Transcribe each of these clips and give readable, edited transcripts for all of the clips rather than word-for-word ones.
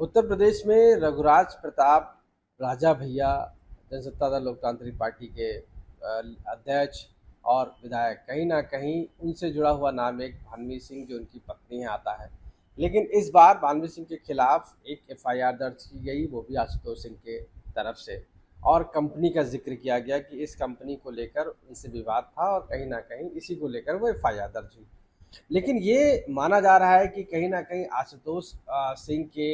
उत्तर प्रदेश में रघुराज प्रताप राजा भैया जनसत्ता दल लोकतांत्रिक पार्टी के अध्यक्ष और विधायक, कहीं ना कहीं उनसे जुड़ा हुआ नाम एक भानवी सिंह जो उनकी पत्नी है आता है। लेकिन इस बार भानवी सिंह के खिलाफ एक एफआईआर दर्ज की गई, वो भी आशुतोष सिंह के तरफ से। और कंपनी का जिक्र किया गया कि इस कंपनी को लेकर उनसे विवाद था और कहीं ना कहीं इसी को लेकर वो एफआईआर दर्ज हुई। लेकिन ये माना जा रहा है कि कहीं न कहीं आशुतोष सिंह के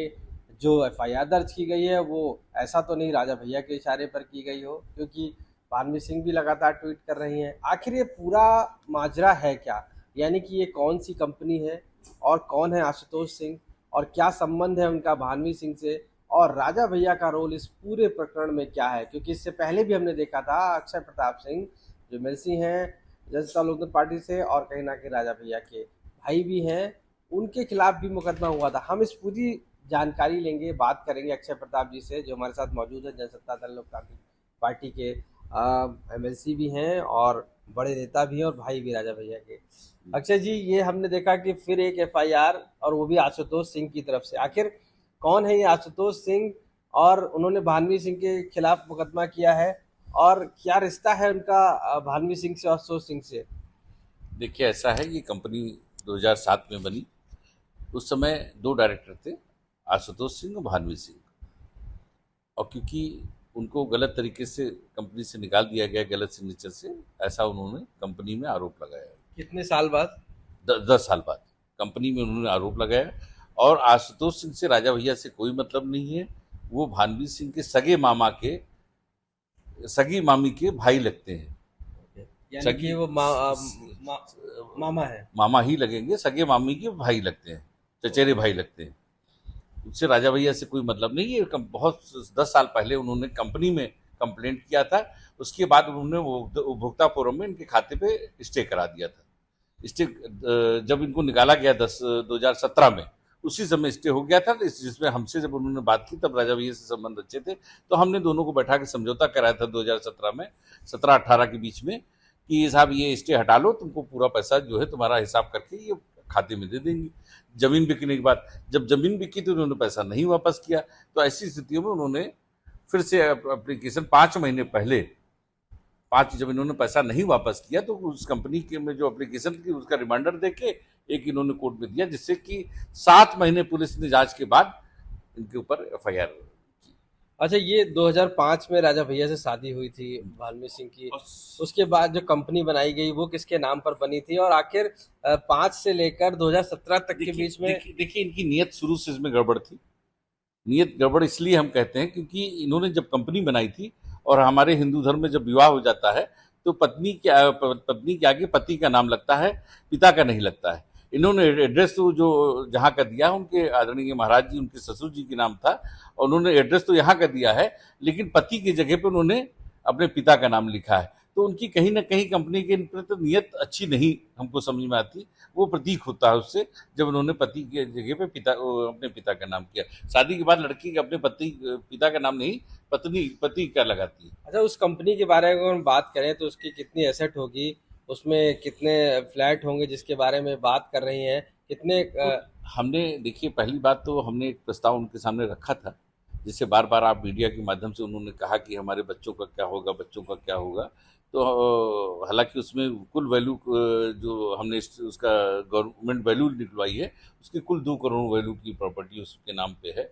जो एफआईआर दर्ज की गई है वो ऐसा तो नहीं राजा भैया के इशारे पर की गई हो, क्योंकि भानवी सिंह भी लगातार ट्वीट कर रही हैं। आखिर ये पूरा माजरा है क्या? यानी कि ये कौन-सी कंपनी है और कौन है आशुतोष सिंह और क्या संबंध है उनका भानवी सिंह से, और राजा भैया का रोल इस पूरे प्रकरण में क्या है? क्योंकि इससे पहले भी हमने देखा था अक्षय प्रताप सिंह जो एमएलसी हैं जनता लोकदल पार्टी से और कहीं न कहीं राजा भैया के भाई भी हैं, उनके खिलाफ भी मुकदमा हुआ था। हम इस पूरी जानकारी लेंगे, बात करेंगे अक्षय प्रताप जी से जो हमारे साथ मौजूद है, जनसत्ता दल लोकतांत्रिक पार्टी के एमएलसी भी हैं और बड़े नेता भी हैं और भाई भी राजा भैया के। अक्षय जी, ये हमने देखा कि फिर एक एफआईआर और वो भी आशुतोष सिंह की तरफ से। आखिर कौन है ये आशुतोष सिंह और उन्होंने भानवी सिंह के खिलाफ मुकदमा किया है और क्या रिश्ता है उनका भानवी सिंह से और आशुतोष सिंह से? देखिए, ऐसा है, ये कंपनी 2007 में बनी। उस समय दो डायरेक्टर थे, आशुतोष सिंह और भानवी सिंह। और क्योंकि उनको गलत तरीके से कंपनी से निकाल दिया गया, गलत सिग्नेचर से, ऐसा उन्होंने कंपनी में आरोप लगाया। कितने साल बाद? 10 साल बाद कंपनी में उन्होंने आरोप लगाया। और आशुतोष सिंह से राजा भैया से कोई मतलब नहीं है। वो भानवी सिंह के सगी मामी के भाई लगते हैं। यानी सगी कि वो मामा है। मामा ही लगेंगे, सगे मामी के भाई लगते हैं, चचेरे भाई लगते हैं। उससे राजा भैया से कोई मतलब नहीं है। बहुत 10 साल पहले उन्होंने कंपनी में कंप्लेंट किया था। उसके बाद उन्होंने वो उपभोक्ता फोरम में इनके खाते पे स्टे करा दिया था। स्टे जब इनको निकाला गया 2017 में, उसी समय स्टे हो गया था। जिसमें हमसे जब उन्होंने बात की, तब राजा भैया से संबंध अच्छे थे, तो हमने दोनों को बैठा के समझौता कराया था 2017 में, 17-18 के बीच में, कि साहब ये स्टे हटा लो, तुमको पूरा पैसा जो है तुम्हारा हिसाब करके ये खाते में दे देंगे। जमीन बिकने के बाद, जब जमीन बिकी तो उन्होंने पैसा नहीं वापस किया। तो ऐसी स्थितियों में उन्होंने फिर से एप्लीकेशन 5 महीने पहले, जब इन्होंने पैसा नहीं वापस किया, तो उस कंपनी के में जो एप्लीकेशन की उसका रिमाइंडर देके एक इन्होंने कोर्ट में दिया, जिससे कि 7 महीने पुलिस ने जांच के बाद इनके ऊपर एफआईआर की। अच्छा, ये 2005 में राजा भैया से शादी हुई थी भानवी सिंह की। उसके बाद जो कंपनी बनाई गई वो किसके नाम पर बनी थी और आखिर 5 से लेकर 2017 तक के बीच में? देखिए, इनकी नीयत शुरू से इसमें गड़बड़ थी। नीयत गड़बड़ इसलिए हम कहते हैं क्योंकि इन्होंने जब कंपनी बनाई थी, और हमारे हिंदू धर्म में जब विवाह हो जाता है तो पत्नी के आगे पति का नाम लगता है, पिता का नहीं लगता है। इन्होंने एड्रेस तो जो जहाँ का दिया, उनके आदरणीय महाराज जी, उनके ससुर जी के नाम था, और उन्होंने एड्रेस तो यहाँ का दिया है, लेकिन पति की जगह पे उन्होंने अपने पिता का नाम लिखा है। तो उनकी कहीं ना कहीं कंपनी के प्रति नीयत अच्छी नहीं हमको समझ में आती। वो प्रतीक होता है उससे, जब उन्होंने पति की जगह पे अपने पिता का नाम किया। शादी के बाद लड़की अपने पिता का नाम नहीं, पति का लगाती है। अच्छा, उस कंपनी के बारे में अगर हम बात करें तो उसकी कितनी एसेट होगी, उसमें कितने फ्लैट होंगे जिसके बारे में बात कर रही हैं, कितने तो हमने, देखिए, पहली बात तो हमने एक प्रस्ताव उनके सामने रखा था, जिससे बार बार आप मीडिया के माध्यम से उन्होंने कहा कि हमारे बच्चों का क्या होगा, बच्चों का क्या होगा। तो हालांकि उसमें कुल वैल्यू जो हमने उसका गवर्नमेंट वैल्यू निकलवाई है, उसकी कुल 2 करोड़ वैल्यू की प्रॉपर्टी उसके नाम पे है,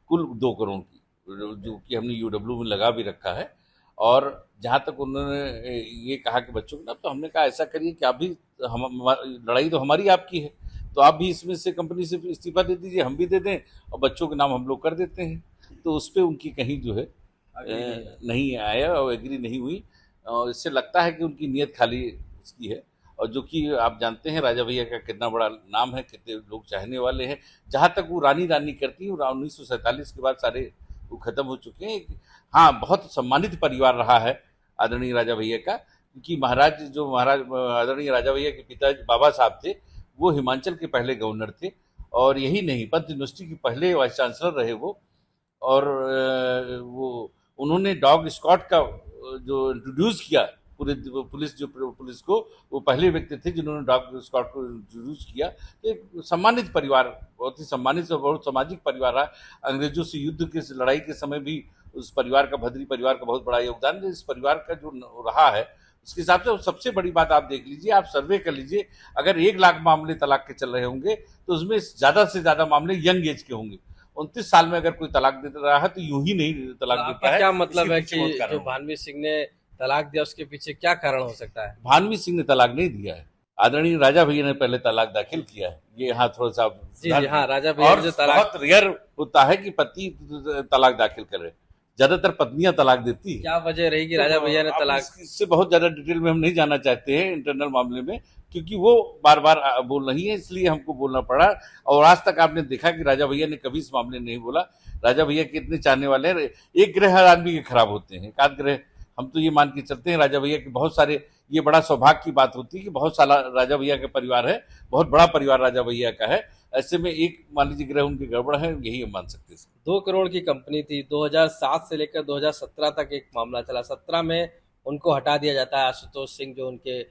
कुल 2 करोड़ की, जो कि हमने यूडब्ल्यू में लगा भी रखा है। और जहाँ तक उन्होंने ये कहा कि बच्चों के नाम, तो हमने कहा ऐसा करिए कि आप भी, लड़ाई तो हमारी आपकी है, तो आप भी इसमें से कंपनी से इस्तीफा दे दीजिए, हम भी दे दें, और बच्चों के नाम हम लोग कर देते हैं। तो उस पर उनकी कहीं जो है नहीं आया और एग्री नहीं हुई। और इससे लगता है कि उनकी नीयत खाली इसकी है। और जो कि आप जानते हैं राजा भैया का कितना बड़ा नाम है, कितने लोग चाहने वाले हैं। जहाँ तक वो रानी रानी करती हैं, 1947 के बाद सारे वो खत्म हो चुके हैं। हाँ, बहुत सम्मानित परिवार रहा है आदरणीय राजा भैया का, क्योंकि महाराज आदरणीय राजा भैया के पिता बाबा साहब थे, वो हिमाचल के पहले गवर्नर थे। और यही नहीं, पंत यूनिवर्सिटी के पहले वाइस चांसलर रहे वो। और वो उन्होंने डॉग स्कॉट का जो इंट्रोड्यूस किया पूरे पुलिस को वो पहले व्यक्ति थे जिन्होंने डॉग स्क्वाड को इंट्रोड्यूस किया। तो एक सम्मानित परिवार, बहुत ही सम्मानित और बहुत सामाजिक परिवार रहा। अंग्रेजों से युद्ध की लड़ाई के समय भी उस परिवार का, भद्री परिवार का बहुत बड़ा योगदान है। इस परिवार का जो रहा है उसके हिसाब से सबसे बड़ी बात आप देख लीजिए, आप सर्वे कर लीजिए, अगर 1 लाख मामले तलाक के चल रहे होंगे तो उसमें ज़्यादा से ज़्यादा मामले यंग एज के होंगे। 29 साल में अगर कोई तलाक दे रहा है तो यूं ही नहीं तलाक देता है। क्या मतलब है कि जो भानवी सिंह ने तलाक दिया उसके पीछे क्या कारण हो सकता है? भानवी सिंह ने तलाक नहीं दिया है, आदरणीय राजा भैया ने पहले तलाक दाखिल किया है। ये यहाँ थोड़ा सा जी हाँ, राजा भैया और जो तलाक, बहुत रेयर होता है कि पति तलाक दाखिल करे, ज्यादातर पत्नियां तलाक देती है। क्या वजह रही कि राजा भैया ने तलाक? इससे बहुत ज्यादा डिटेल में हम नहीं जाना चाहते हैं इंटरनल मामले में, क्योंकि वो बार बार बोल रही है, इसलिए हमको बोलना पड़ा। और आज तक आपने देखा कि राजा भैया ने कभी इस मामले में नहीं बोला। राजा भैया के इतने चाहने वाले हैं, एक ग्रह हर आदमी के खराब होते हैं, एक आध ग्रह हम तो ये मान के चलते हैं राजा भैया के बहुत सारे, ये बड़ा सौभाग्य की बात होती है कि बहुत सारा राजा भैया का परिवार है, बहुत बड़ा परिवार राजा भैया का है। ऐसे में एक मान लीजिए ग्रह उनके गड़बड़ है, यही हम मान सकते हैं। 2 करोड़ की कंपनी थी, 2007 से लेकर 2017 तक एक मामला चला। 17 में उनको हटा दिया जाता है आशुतोष सिंह जो उनके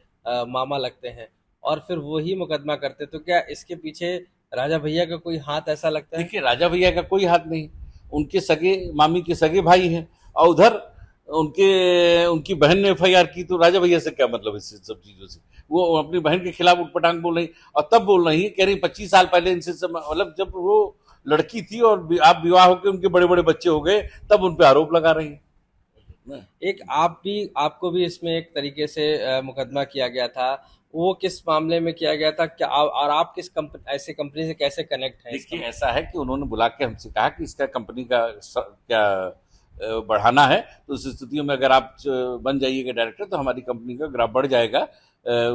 मामा लगते हैं, और फिर वही मुकदमा करते। तो क्या इसके पीछे राजा भैया का कोई हाथ ऐसा लगता है? देखिए, राजा भैया का कोई हाथ नहीं, उनके सगे मामी के सगे भाई हैं, और उधर उनकी बहन ने एफआईआर की, तो राजा भैया से क्या मतलब है सब चीजों से? वो अपनी बहन के खिलाफ उठपटांग बोल रही, और तब बोल रही है, कह रही 25 साल पहले इनसे मतलब जब वो लड़की थी और आप विवाह होकर उनके बड़े बड़े बच्चे हो गए, तब उन पे आरोप लगा रही है। एक आपको भी इसमें एक तरीके से मुकदमा किया गया था, वो किस मामले में किया गया था क्या, और आप किस ऐसे कंपनी से कैसे कनेक्ट है? देखिए, ऐसा है कि उन्होंने बुला के हमसे कहा कि इसका कंपनी का क्या बढ़ाना है, तो उस स्थितियों में अगर आप बन जाइएगा डायरेक्टर तो हमारी कंपनी का ग्राफ बढ़ जाएगा,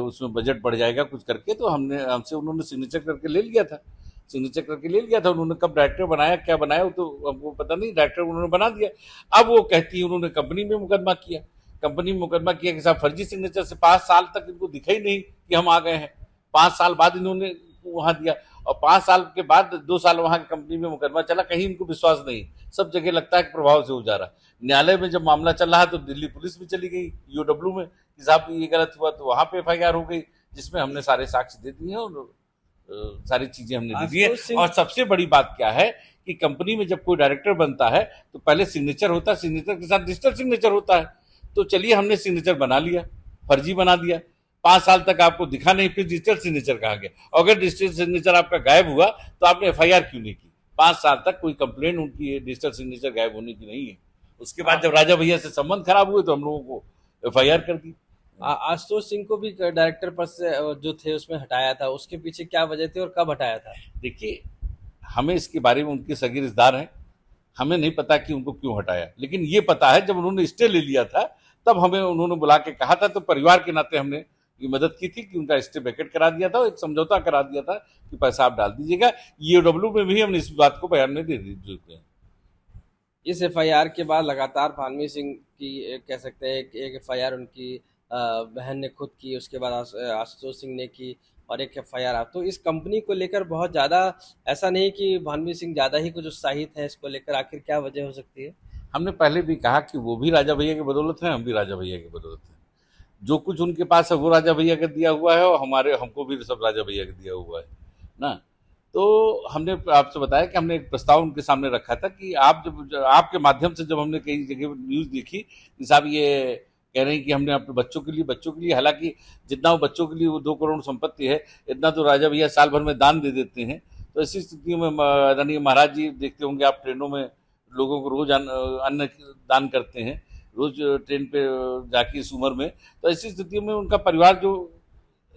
उसमें बजट बढ़ जाएगा कुछ करके। तो हमसे उन्होंने सिग्नेचर करके ले लिया था, उन्होंने कब डायरेक्टर बनाया क्या बनाया वो तो हमको पता नहीं, डायरेक्टर उन्होंने बना दिया। अब वो कहती है उन्होंने कंपनी में मुकदमा किया कि साहब फर्जी सिग्नेचर से 5 साल तक इनको दिखा ही नहीं कि हम आ गए हैं। 5 साल बाद इन्होंने वहां दिया, और 5 साल के बाद 2 साल वहां की कंपनी में मुकदमा चला, कहीं इनको विश्वास नहीं, सब जगह लगता है कि प्रभाव से हो जा रहा। न्यायालय में जब मामला चल रहा है तो दिल्ली पुलिस भी चली गई ईओडब्ल्यू में कि साहब ये गलत हुआ, तो वहां पे एफआईआर हो गई, जिसमें हमने सारे साक्ष्य दे दिए और सारी चीजें हमने दे दी है। और सबसे बड़ी बात क्या है कि कंपनी में जब कोई डायरेक्टर बनता है तो पहले सिग्नेचर होता है, सिग्नेचर के साथ डिजिटल सिग्नेचर होता है। तो चलिए हमने सिग्नेचर बना लिया, फर्जी बना दिया, 5 साल तक आपको दिखा नहीं, फिर डिजिटल सिग्नेचर कहाँ गया? अगर डिजिटल सिग्नेचर आपका गायब हुआ तो आपने एफआईआर क्यों नहीं की? 5 साल तक कोई कंप्लेन उनकी डिजिटल सिग्नेचर गायब होने की नहीं है। उसके बाद जब राजा भैया से संबंध खराब हुए तो हम लोगों को एफआईआर कर दी। आशुतोष सिंह को भी डायरेक्टर पर से जो थे उसमें हटाया था, उसके पीछे क्या वजह थी और कब हटाया था? देखिए, हमें इसके बारे में, उनके सगे रिश्तेदार हैं, हमें नहीं पता कि उनको क्यों हटाया, लेकिन ये पता है जब उन्होंने स्टे ले लिया था तब हमें उन्होंने बुला के कहा था, तो परिवार के नाते हमने ये मदद की थी कि उनका स्टे वैकेट करा दिया था, एक समझौता करा दिया था कि पैसा आप डाल दीजिएगा। ईओडब्ल्यू में भी हमने इस बात को बयान में दे चुके हैं। इस एफआईआर के बाद लगातार भानवी सिंह की कह सकते हैं एक एफआईआर उनकी बहन ने खुद की, उसके बाद आशुतोष सिंह ने की, और एक एफआईआर। तो इस कंपनी को लेकर बहुत ज़्यादा ऐसा नहीं कि भानवी सिंह ज़्यादा ही कुछ उत्साहित है इसको लेकर, आखिर क्या वजह हो सकती है? हमने पहले भी कहा कि वो भी राजा भैया की बदौलत है, हम भी राजा भैया की बदौलत है। जो कुछ उनके पास है वो राजा भैया का दिया हुआ है, और हमको भी सब राजा भैया का दिया हुआ है ना। तो हमने आपसे बताया कि हमने एक प्रस्ताव उनके सामने रखा था कि आप जब आपके माध्यम से जब हमने कई जगह न्यूज़ देखी कि साहब ये कह रहे हैं कि हमने अपने बच्चों के लिए, हालांकि जितना वो बच्चों के लिए वो 2 करोड़ संपत्ति है, इतना तो राजा भैया साल भर में दान दे देते हैं। तो ऐसी स्थितियों में आदरणीय महाराज जी, देखते होंगे आप ट्रेनों में लोगों को रोज अन्न दान करते हैं, रोज ट्रेन पे जाके इस उम्र में। तो ऐसी स्थितियों में उनका परिवार जो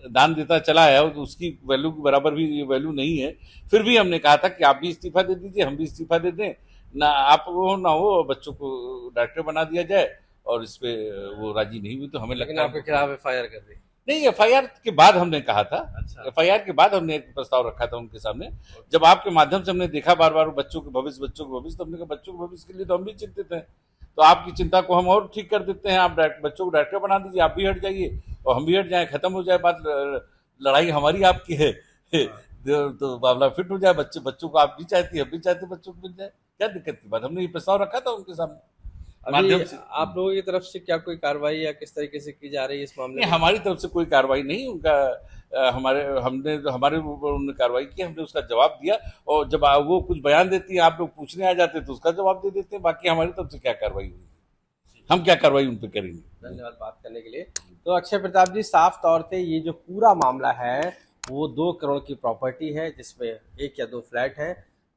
दान देता चला है तो उसकी वैल्यू के बराबर भी वैल्यू नहीं है। फिर भी हमने कहा था कि आप भी इस्तीफा दे दीजिए, हम भी इस्तीफा दे दें, ना आप वो ना हो, बच्चों को डायरेक्टर बना दिया जाए। और इस पे वो राजी नहीं हुई, तो हमें लगता है आपके खिलाफ एफआईआर कर दी? नहीं, एफआईआर के बाद हमने कहा था। अच्छा। एफआईआर के बाद हमने एक प्रस्ताव रखा था उनके सामने, जब आपके माध्यम से हमने देखा बार बार बच्चों के भविष्य, तो हमने कहा बच्चों के भविष्य के लिए तो हम भी चिंतित हैं, तो आपकी चिंता को हम और ठीक कर देते हैं, आप बच्चों को डायरेक्टर बना दीजिए, आप भी हट जाइए और हम भी हट जाएं, खत्म हो जाए बात, लड़ाई हमारी आपकी है। तो मामला फिट हो जाए, बच्चों को आप भी चाहती, हम भी चाहते बच्चों को मिल जाए, क्या दिक्कत की बात? हमने ये प्रस्ताव रखा था उनके सामने। अभी से। आप लोगों की तरफ से क्या कोई कार्रवाई या किस तरीके से की जा रही है इस मामले नहीं, में? हमारी तरफ से कोई कार्रवाई नहीं, उनका हमारे ऊपर उन्होंने कार्रवाई की, हमने उसका जवाब दिया। और जब वो कुछ बयान देती है, आप लोग पूछने आ जाते हैं, तो उसका जवाब दे देते हैं। बाकी हमारी तरफ से क्या कार्रवाई हुई, हम क्या कार्रवाई उन पर करेंगे। धन्यवाद बात करने के लिए। तो अक्षय प्रताप जी, साफ तौर पे ये जो पूरा मामला है वो 2 करोड़ की प्रॉपर्टी है, जिसमें 1 या 2 फ्लैट हैं,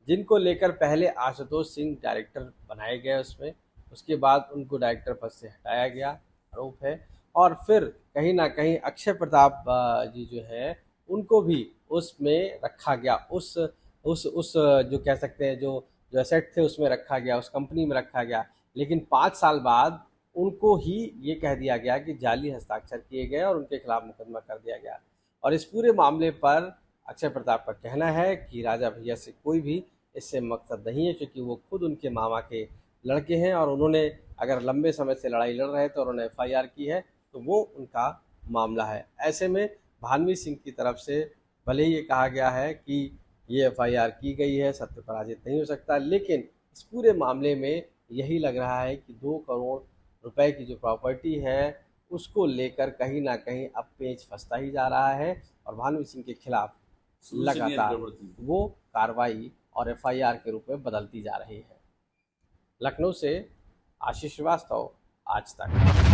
जिनको लेकर पहले आशुतोष सिंह डायरेक्टर बनाए गए उसमें, उसके बाद उनको डायरेक्टर पद से हटाया गया, आरोप है। और फिर कहीं ना कहीं अक्षय प्रताप जी जो है उनको भी उसमें रखा गया, उस जो कह सकते हैं जो जो एसेट थे उसमें रखा गया, उस कंपनी में रखा गया। लेकिन 5 साल बाद उनको ही ये कह दिया गया कि जाली हस्ताक्षर किए गए और उनके खिलाफ मुकदमा कर दिया गया। और इस पूरे मामले पर अक्षय प्रताप का कहना है कि राजा भैया से कोई भी इससे मकसद नहीं है, क्योंकि वो खुद उनके मामा के लड़के हैं और उन्होंने अगर लंबे समय से लड़ाई लड़ रहे तो उन्होंने एफआईआर की है, तो वो उनका मामला है। ऐसे में भानवी सिंह की तरफ से भले ही ये कहा गया है कि ये एफआईआर की गई है, सत्य पराजित नहीं हो सकता, लेकिन इस पूरे मामले में यही लग रहा है कि 2 करोड़ रुपए की जो प्रॉपर्टी है उसको लेकर कहीं ना कहीं अब पेच फंसता ही जा रहा है और भानु सिंह के खिलाफ शुरू से नियत लगातार गड़बड़ थी। वो कार्रवाई और एफआईआर के रूप में बदलती जा रही है। लखनऊ से आशीष श्रीवास्तव, आज तक।